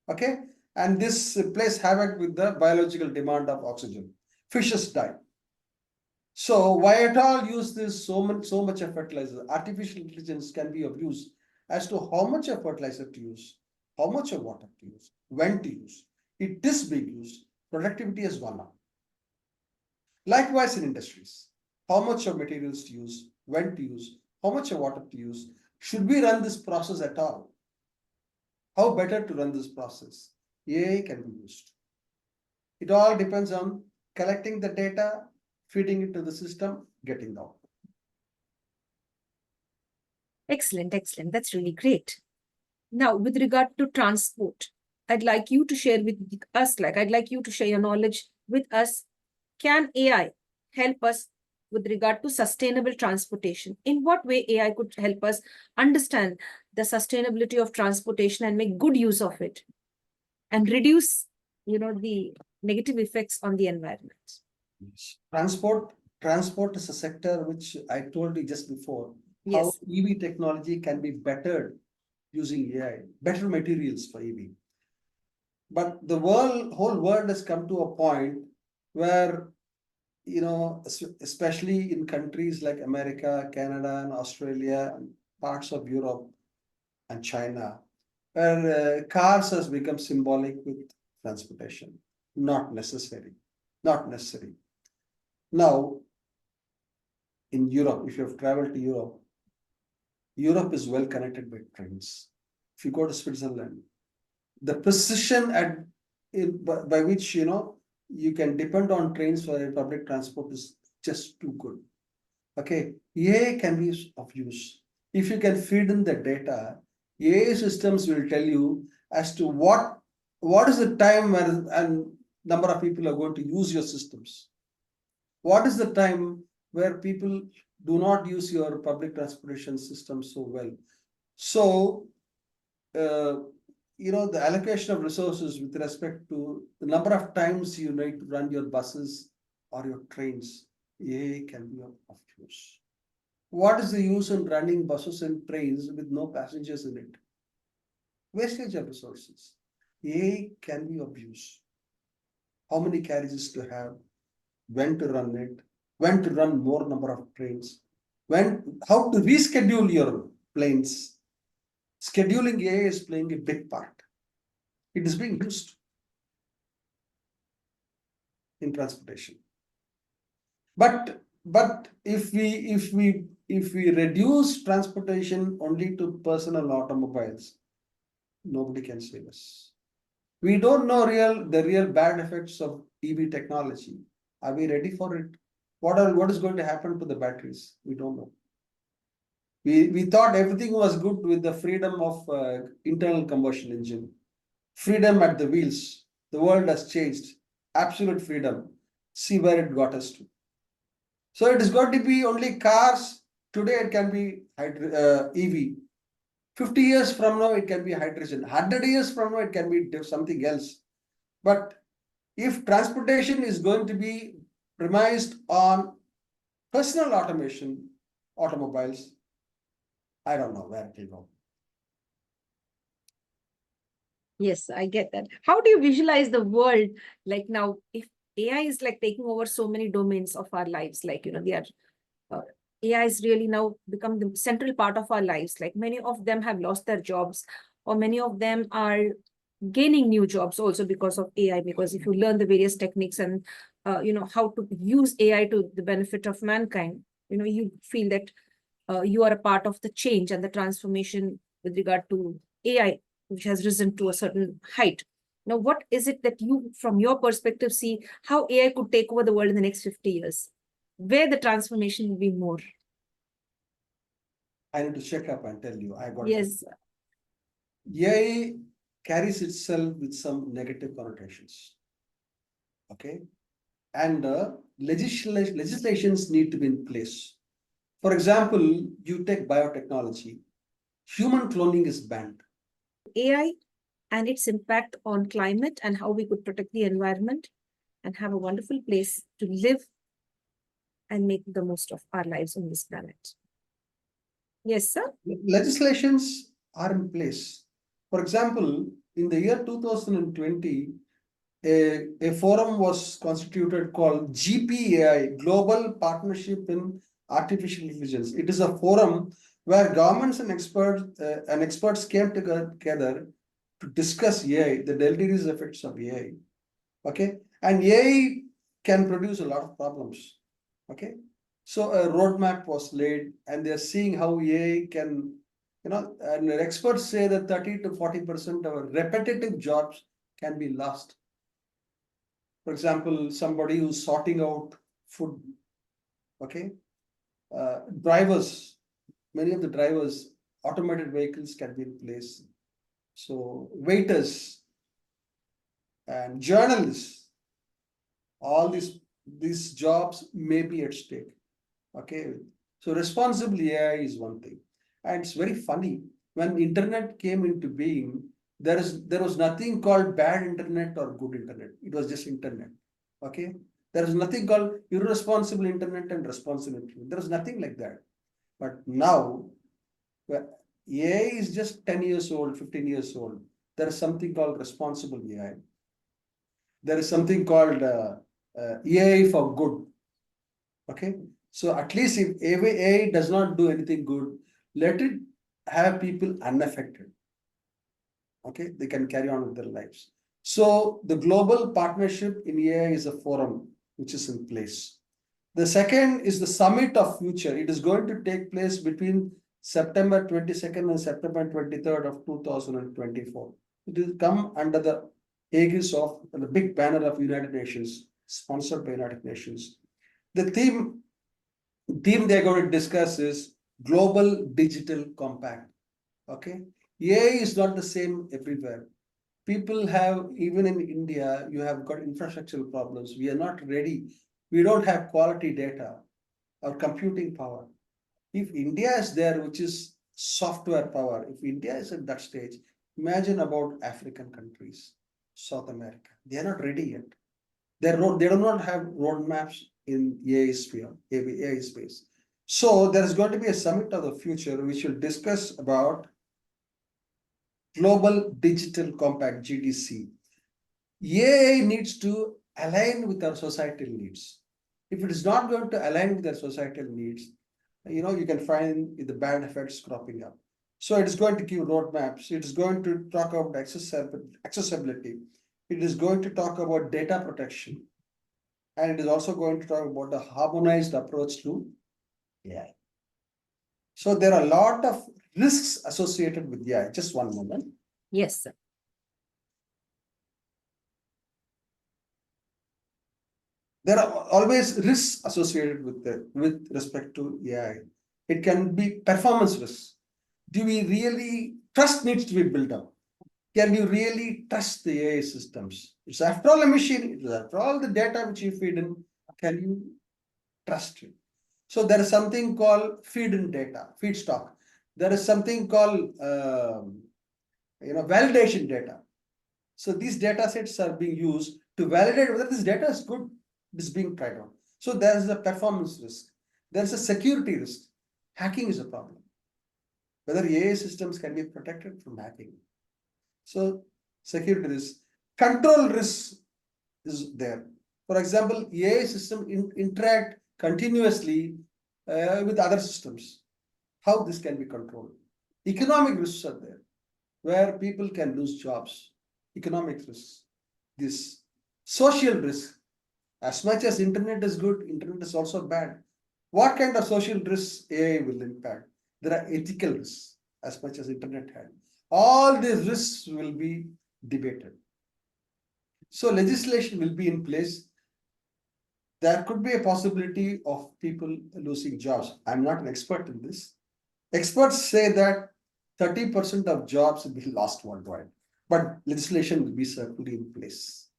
Okay, and this plays havoc with the biological demand of oxygen. Fishes die. So why at all use this so much of fertilizer? Artificial intelligence can be of use as to how much of fertilizer to use, how much of water to use, when to use. It is being used. Productivity has gone up. Likewise in industries, how much of materials to use, when to use, how much of water to use. Should we run this process at all? How better to run this process? AI can be used. It all depends on collecting the data, feeding it to the system, getting out. Excellent, excellent. That's really great. Now, with regard to transport, I'd like you to share with us, I'd like you to share your knowledge with us. Can AI help us with regard to sustainable transportation? In what way AI could help us understand the sustainability of transportation and make good use of it and reduce, the negative effects on the environment? Transport is a sector which I told you just before. How Yes. EV technology can be bettered using AI, better materials for EV. But the whole world has come to a point where, especially in countries like America, Canada, and Australia, and parts of Europe and China, where cars has become symbolic with transportation. Not necessary. Not necessary. Now, in Europe, if you have traveled to Europe, Europe is well connected by trains. If you go to Switzerland, the precision by which you can depend on trains for public transport is just too good. Okay, AI can be of use. If you can feed in the data, AI systems will tell you as to what is the time where and number of people are going to use your systems. What is the time where people do not use your public transportation system so well? So, the allocation of resources with respect to the number of times you need to run your buses or your trains, AI can be of use. What is the use in running buses and trains with no passengers in it? Wastage of resources. AI can be of use. How many carriages to have, when to run it, when to run more number of trains, how to reschedule your planes. Scheduling AI is playing a big part. It is being used in transportation. But if we reduce transportation only to personal automobiles, nobody can save us. We don't know the real bad effects of EV technology. Are we ready for it? What is going to happen to the batteries? We don't know. We thought everything was good with the freedom of internal combustion engine. Freedom at the wheels. The world has changed. Absolute freedom. See where it got us to. So it is going to be only cars. Today it can be EV. 50 years from now, it can be hydrogen. 100 years from now, it can be something else. But if transportation is going to be premised on personal automation, automobiles, I don't know where it will go. Yes, I get that. How do you visualize the world like now, if AI is like taking over so many domains of our lives, like, they are, AI is really now become the central part of our lives. Like many of them have lost their jobs, or many of them are gaining new jobs also because of AI. Because if you learn the various techniques and, how to use AI to the benefit of mankind, you feel that you are a part of the change and the transformation with regard to AI, which has risen to a certain height. Now, what is it that you, from your perspective, see how AI could take over the world in the next 50 years, where the transformation will be more? I need to check up and tell you. I got Yes. AI carries itself with some negative connotations. Okay. And legislations need to be in place. For example, you take biotechnology, human cloning is banned. AI and its impact on climate and how we could protect the environment and have a wonderful place to live and make the most of our lives on this planet. Yes, sir. Legislations are in place. For example, in the year 2020, a forum was constituted called GPAI, Global Partnership in Artificial Intelligence. It is a forum where governments and experts came together to discuss AI, the deleterious effects of AI. Okay, and AI can produce a lot of problems. Okay, so a roadmap was laid, and they're seeing how AI can, and experts say that 30 to 40% of our repetitive jobs can be lost. For example, somebody who's sorting out food, okay, drivers, many of the drivers, automated vehicles can be in place. So waiters and journalists, all these jobs may be at stake. Okay, so responsible AI is one thing, and it's very funny when internet came into being. There was nothing called bad internet or good internet. It was just internet. Okay, there is nothing called irresponsible internet and responsible internet. There is nothing like that. But now, AI is just 10 years old, 15 years old. There is something called responsible AI. There is something called AI for good. Okay, so at least if AI does not do anything good, let it have people unaffected. Okay, they can carry on with their lives. So the global partnership in AI is a forum which is in place. The second is the Summit of Future. It is going to take place between September 22nd and September 23rd of 2024. It will come under the aegis of the big banner of United Nations, sponsored by United Nations. The theme they're going to discuss is Global Digital Compact. Okay, AI is not the same everywhere. People have, even in India, you have got infrastructural problems. We are not ready. We don't have quality data or computing power. If India is there, which is software power, if India is at that stage, imagine about African countries, South America. They are not ready yet. They do not have roadmaps in AI sphere, AI space. So there is going to be a summit of the future which will discuss about Global Digital Compact, GDC. AI needs to align with our societal needs. If it is not going to align with our societal needs, you can find the bad effects cropping up. So it is going to give roadmaps. It is going to talk about accessibility. It is going to talk about data protection. And it is also going to talk about the harmonized approach to AI. So there are a lot of risks associated with AI. Just one moment. Yes, sir. There are always risks associated with respect to AI. It can be performance risks. Do we really trust needs to be built up? Can you really trust the AI systems? It's after all a machine. It's after all the data which you feed in. Can you trust it? So there is something called feed-in data, feedstock. There is something called validation data. So these data sets are being used to validate whether this data is good, it is being tried on. So there is a performance risk. There is a security risk. Hacking is a problem. Whether AI systems can be protected from hacking. So security risk, control risk is there. For example, AI system interact continuously with other systems. How this can be controlled? Economic risks are there, where people can lose jobs. Economic risks. This social risk. As much as internet is good, internet is also bad. What kind of social risks AI will impact? There are ethical risks as much as internet had. All these risks will be debated. So legislation will be in place. There could be a possibility of people losing jobs. I'm not an expert in this. Experts say that 30% of jobs will be lost worldwide, but legislation will be certainly in place.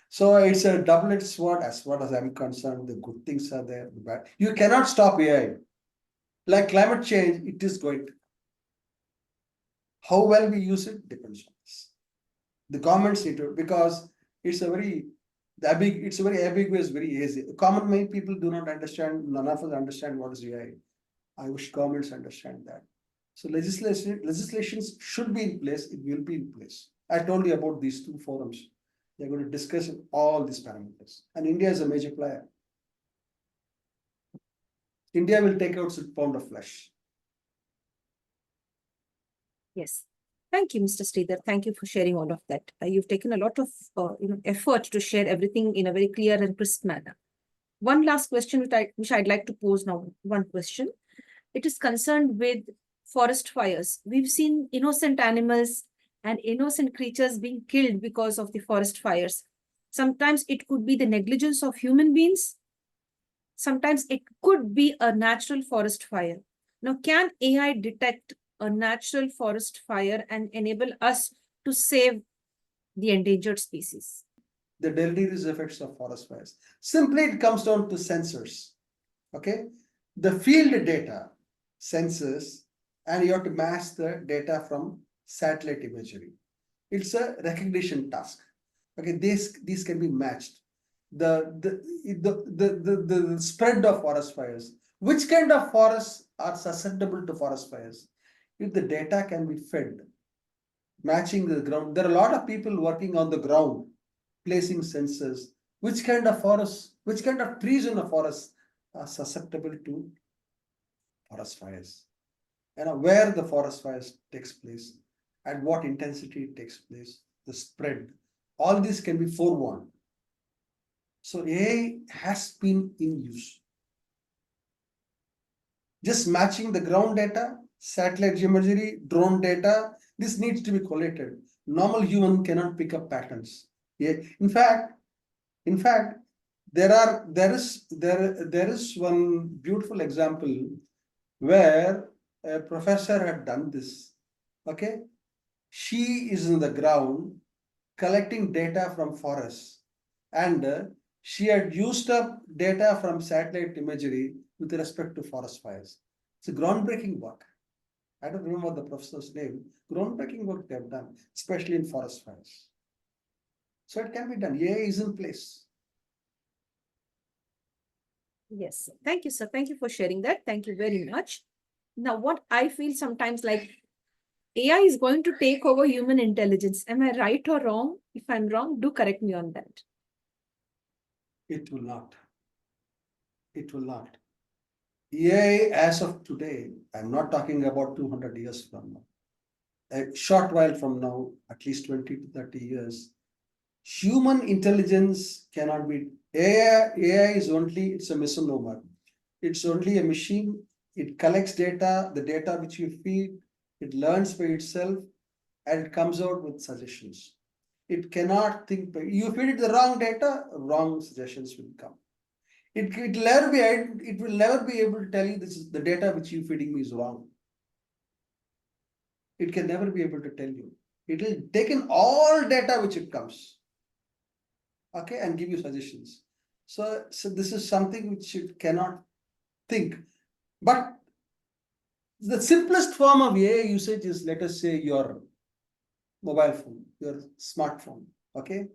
So it's a double-edged sword as far as I'm concerned. The good things are there, the bad. You cannot stop AI. Like climate change, it is going to. How well we use it depends on us. The governments need to, because it's a very ambiguous, very easy. Common people do not understand, none of us understand what is AI. I wish governments understand that. So legislations should be in place, it will be in place. I told you about these two forums. They're going to discuss all these parameters. And India is a major player. India will take out its pound of flesh. Yes. Thank you, Mr. Sridhar. Thank you for sharing all of that. You've taken a lot of effort to share everything in a very clear and crisp manner. One last question which I'd like to pose now. One question. It is concerned with forest fires. We've seen innocent animals and innocent creatures being killed because of the forest fires. Sometimes it could be the negligence of human beings. Sometimes it could be a natural forest fire. Now, can AI detect a natural forest fire and enable us to save the endangered species? The deleterious effects of forest fires. Simply, it comes down to sensors. Okay, the field data, sensors, and you have to match the data from satellite imagery. It's a recognition task. Okay, these can be matched. The spread of forest fires. Which kind of forests are susceptible to forest fires? If the data can be fed, matching the ground. There are a lot of people working on the ground, placing sensors. Which kind of forests, which kind of trees in the forest are susceptible to forest fires? Where the forest fires takes place, at what intensity it takes place, the spread. All this can be forewarned. So AI has been in use. Just matching the ground data, satellite imagery, drone data, this needs to be collated. Normal human cannot pick up patterns. Yeah. In fact, there is one beautiful example where a professor had done this. Okay, she is in the ground collecting data from forests, and she had used up data from satellite imagery with respect to forest fires. It's a groundbreaking work. I don't remember the professor's name. Groundbreaking work they have done, especially in forest fires. So it can be done. AI is in place. Yes. Thank you, sir. Thank you for sharing that. Thank you very much. Now, what I feel sometimes like AI is going to take over human intelligence. Am I right or wrong? If I'm wrong, do correct me on that. It will not. It will not. AI as of today, I'm not talking about 200 years from now. A short while from now, at least 20 to 30 years, human intelligence cannot be. AI is only, it's a misnomer. It's only a machine. It collects data, the data which you feed, it learns by itself, and it comes out with suggestions. It cannot think by, you feed it the wrong data, wrong suggestions will come. It will never be able to tell you this is the data which you feeding me is wrong. It can never be able to tell you. It will take in all data which it comes. Okay, and give you suggestions. So this is something which it cannot think. But the simplest form of AI usage is, let us say, your mobile phone, your smartphone. Okay.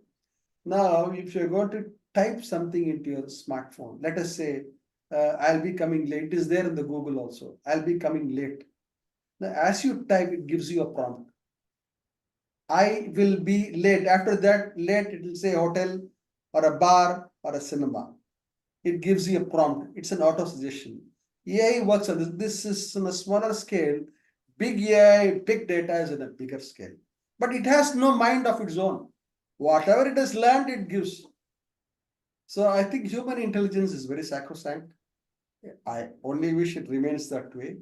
Now, if you're going to type something into your smartphone, let us say, I'll be coming late. It is there in the Google also. I'll be coming late. Now, as you type, it gives you a prompt. I will be late. After that, late, it will say hotel or a bar or a cinema. It gives you a prompt. It's an auto suggestion. AI works on this. This is on a smaller scale. Big AI, big data is on a bigger scale. But it has no mind of its own. Whatever it has learned, it gives. So I think human intelligence is very sacrosanct. I only wish it remains that way.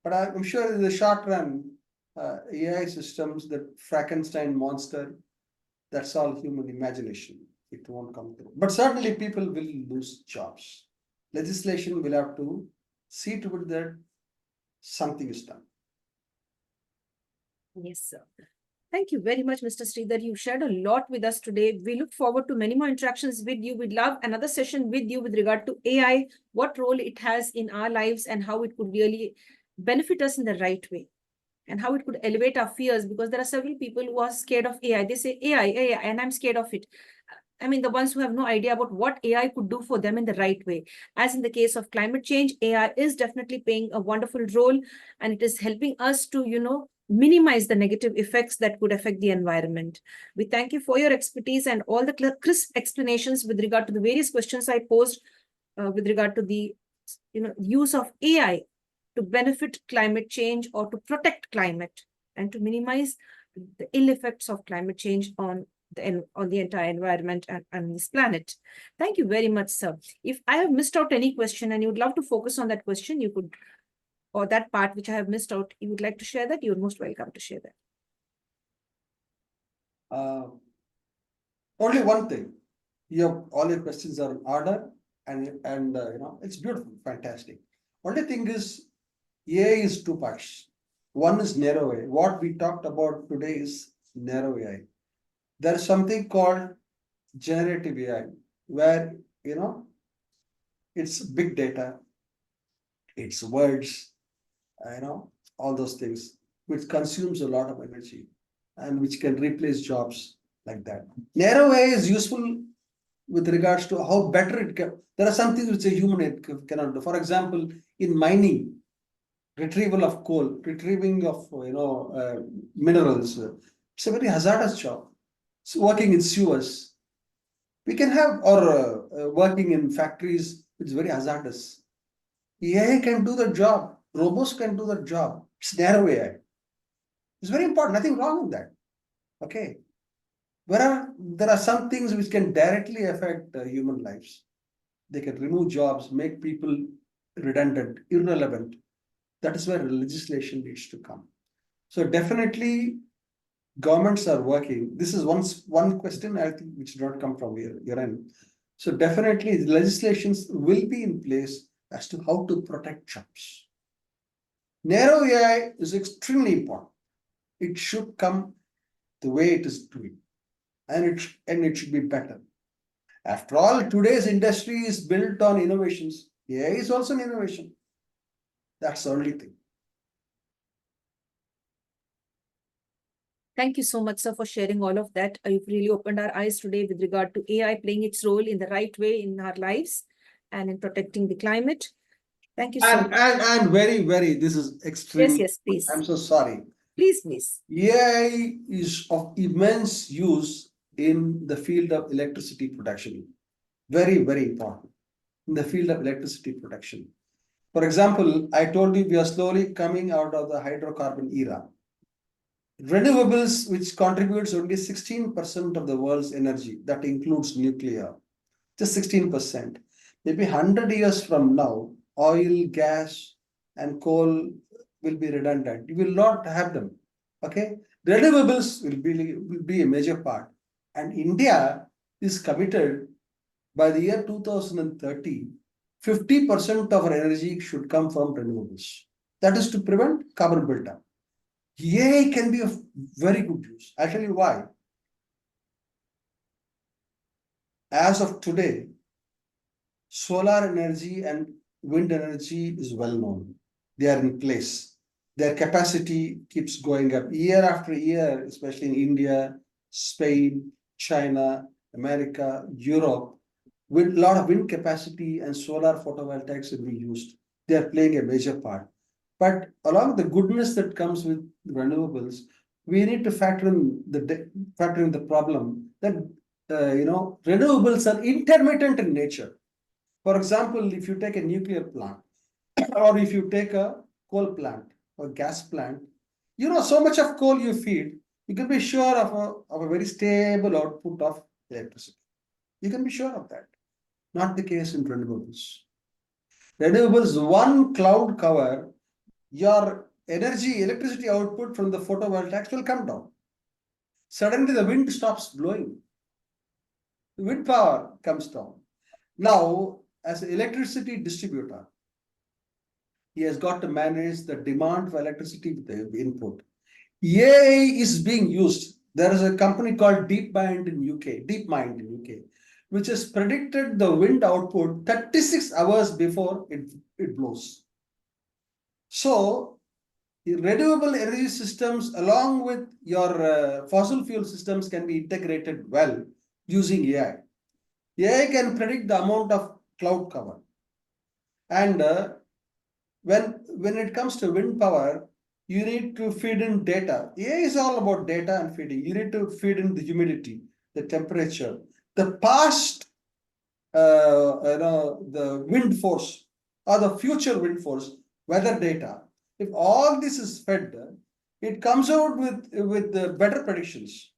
But I'm sure in the short run, AI systems, the Frankenstein monster, that's all human imagination. It won't come through. But certainly people will lose jobs. Legislation will have to see to it that something is done. Yes, sir. Thank you very much, Mr. Sridhar. You shared a lot with us today. We look forward to many more interactions with you. We'd love another session with you with regard to AI, what role it has in our lives and how it could really benefit us in the right way and how it could elevate our fears, because there are several people who are scared of AI. They say AI, and I'm scared of it. I mean, the ones who have no idea about what AI could do for them in the right way. As in the case of climate change, AI is definitely playing a wonderful role, and it is helping us to, minimize the negative effects that could affect the environment. We thank you for your expertise and all the crisp explanations with regard to the various questions I posed with regard to the use of AI to benefit climate change or to protect climate and to minimize the ill effects of climate change on the entire environment and this planet. Thank you very much, sir. If I have missed out any question and you would love to focus on that question, you could, or that part which I have missed out, you would like to share that, you're most welcome to share that. Only one thing, all your questions are in order, and it's beautiful, fantastic. Only thing is, AI is two parts. One is narrow AI. What we talked about today is narrow AI. There is something called generative AI, where it's big data, it's words, all those things, which consumes a lot of energy and which can replace jobs like that. Narrow AI is useful with regards to how better it can. There are some things which a human cannot do. For example, in mining, retrieval of coal, retrieving of minerals. It's a very hazardous job. So working in sewers, we can have, or working in factories, it's very hazardous. AI can do the job. Robots can do the job. It's narrow AI. It's very important. Nothing wrong with that. Okay. There are some things which can directly affect human lives. They can remove jobs, make people redundant, irrelevant. That is where legislation needs to come. So definitely governments are working. This is one question I think which did not come from your end. So definitely the legislations will be in place as to how to protect jobs. Narrow AI is extremely important. It should come the way it is doing, and it should be better. After all, today's industry is built on innovations. AI is also an innovation. That's the only thing. Thank you so much, sir, for sharing all of that. You've really opened our eyes today with regard to AI playing its role in the right way in our lives and in protecting the climate. Thank you so much. And very, this is extremely. Yes, please. I'm so sorry. Please. AI is of immense use in the field of electricity production. Very important in the field of electricity production. For example, I told you we are slowly coming out of the hydrocarbon era. Renewables, which contributes only 16% of the world's energy, that includes nuclear, just 16%. Maybe 100 years from now, oil, gas, and coal will be redundant. You will not have them. Okay, renewables will be a major part, and India is committed by the year 2030. 50% of our energy should come from renewables. That is to prevent carbon buildup. AI can be of very good use. I'll tell you why. As of today, solar energy and wind energy is well known. They are in place. Their capacity keeps going up year after year, especially in India, Spain, China, America, Europe. With a lot of wind capacity and solar photovoltaics will be used. They are playing a major part. But along the goodness that comes with renewables, we need to factor in the problem that renewables are intermittent in nature. For example, if you take a nuclear plant, or if you take a coal plant or gas plant, so much of coal you feed, you can be sure of a very stable output of electricity. You can be sure of that. Not the case in renewables. Renewables, one cloud cover, your electricity output from the photovoltaics will come down. Suddenly the wind stops blowing. The wind power comes down. Now, as an electricity distributor, he has got to manage the demand for electricity with the input. AI is being used. There is a company called DeepMind in UK, which has predicted the wind output 36 hours before it blows. So, renewable energy systems along with your fossil fuel systems can be integrated well using AI. AI can predict the amount of cloud cover. And when it comes to wind power, you need to feed in data. AI is all about data and feeding. You need to feed in the humidity, the temperature, the past, the wind force or the future wind force, weather data. If all this is fed, it comes out with the better predictions.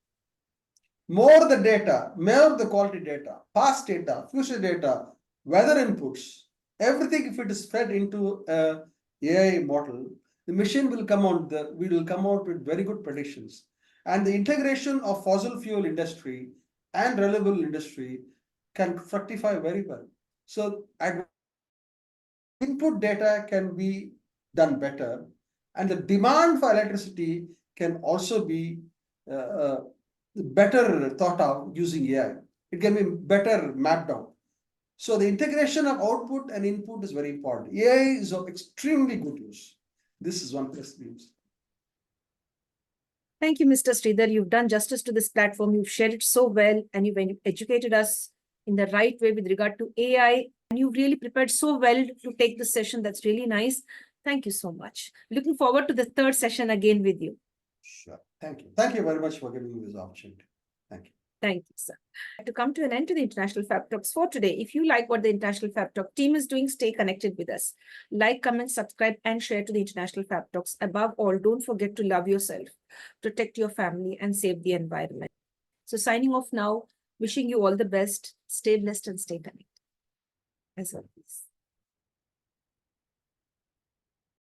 More the data, more the quality data, past data, future data, weather inputs, everything, if it is fed into a AI model, the machine will come out, we will come out with very good predictions. And the integration of fossil fuel industry and renewable industry can fructify very well. So input data can be done better, and the demand for electricity can also be better thought of using AI. It can be better mapped out. So the integration of output and input is very important. AI is of extremely good use. This is one plus use. Thank you, Mr. Sridhar. You've done justice to this platform. You've shared it so well, and you've educated us in the right way with regard to AI. And you've really prepared so well to take this session. That's really nice. Thank you so much. Looking forward to the third session again with you. Sure. Thank you. Thank you very much for giving me this opportunity. Thank you. Thank you, sir. To come to an end to the International Fab Talks for today, if you like what the International Fab Talk team is doing, stay connected with us. Like, comment, subscribe, and share to the International Fab Talks. Above all, don't forget to love yourself, protect your family, and save the environment. So signing off now, wishing you all the best. Stay blessed and stay connected. As always.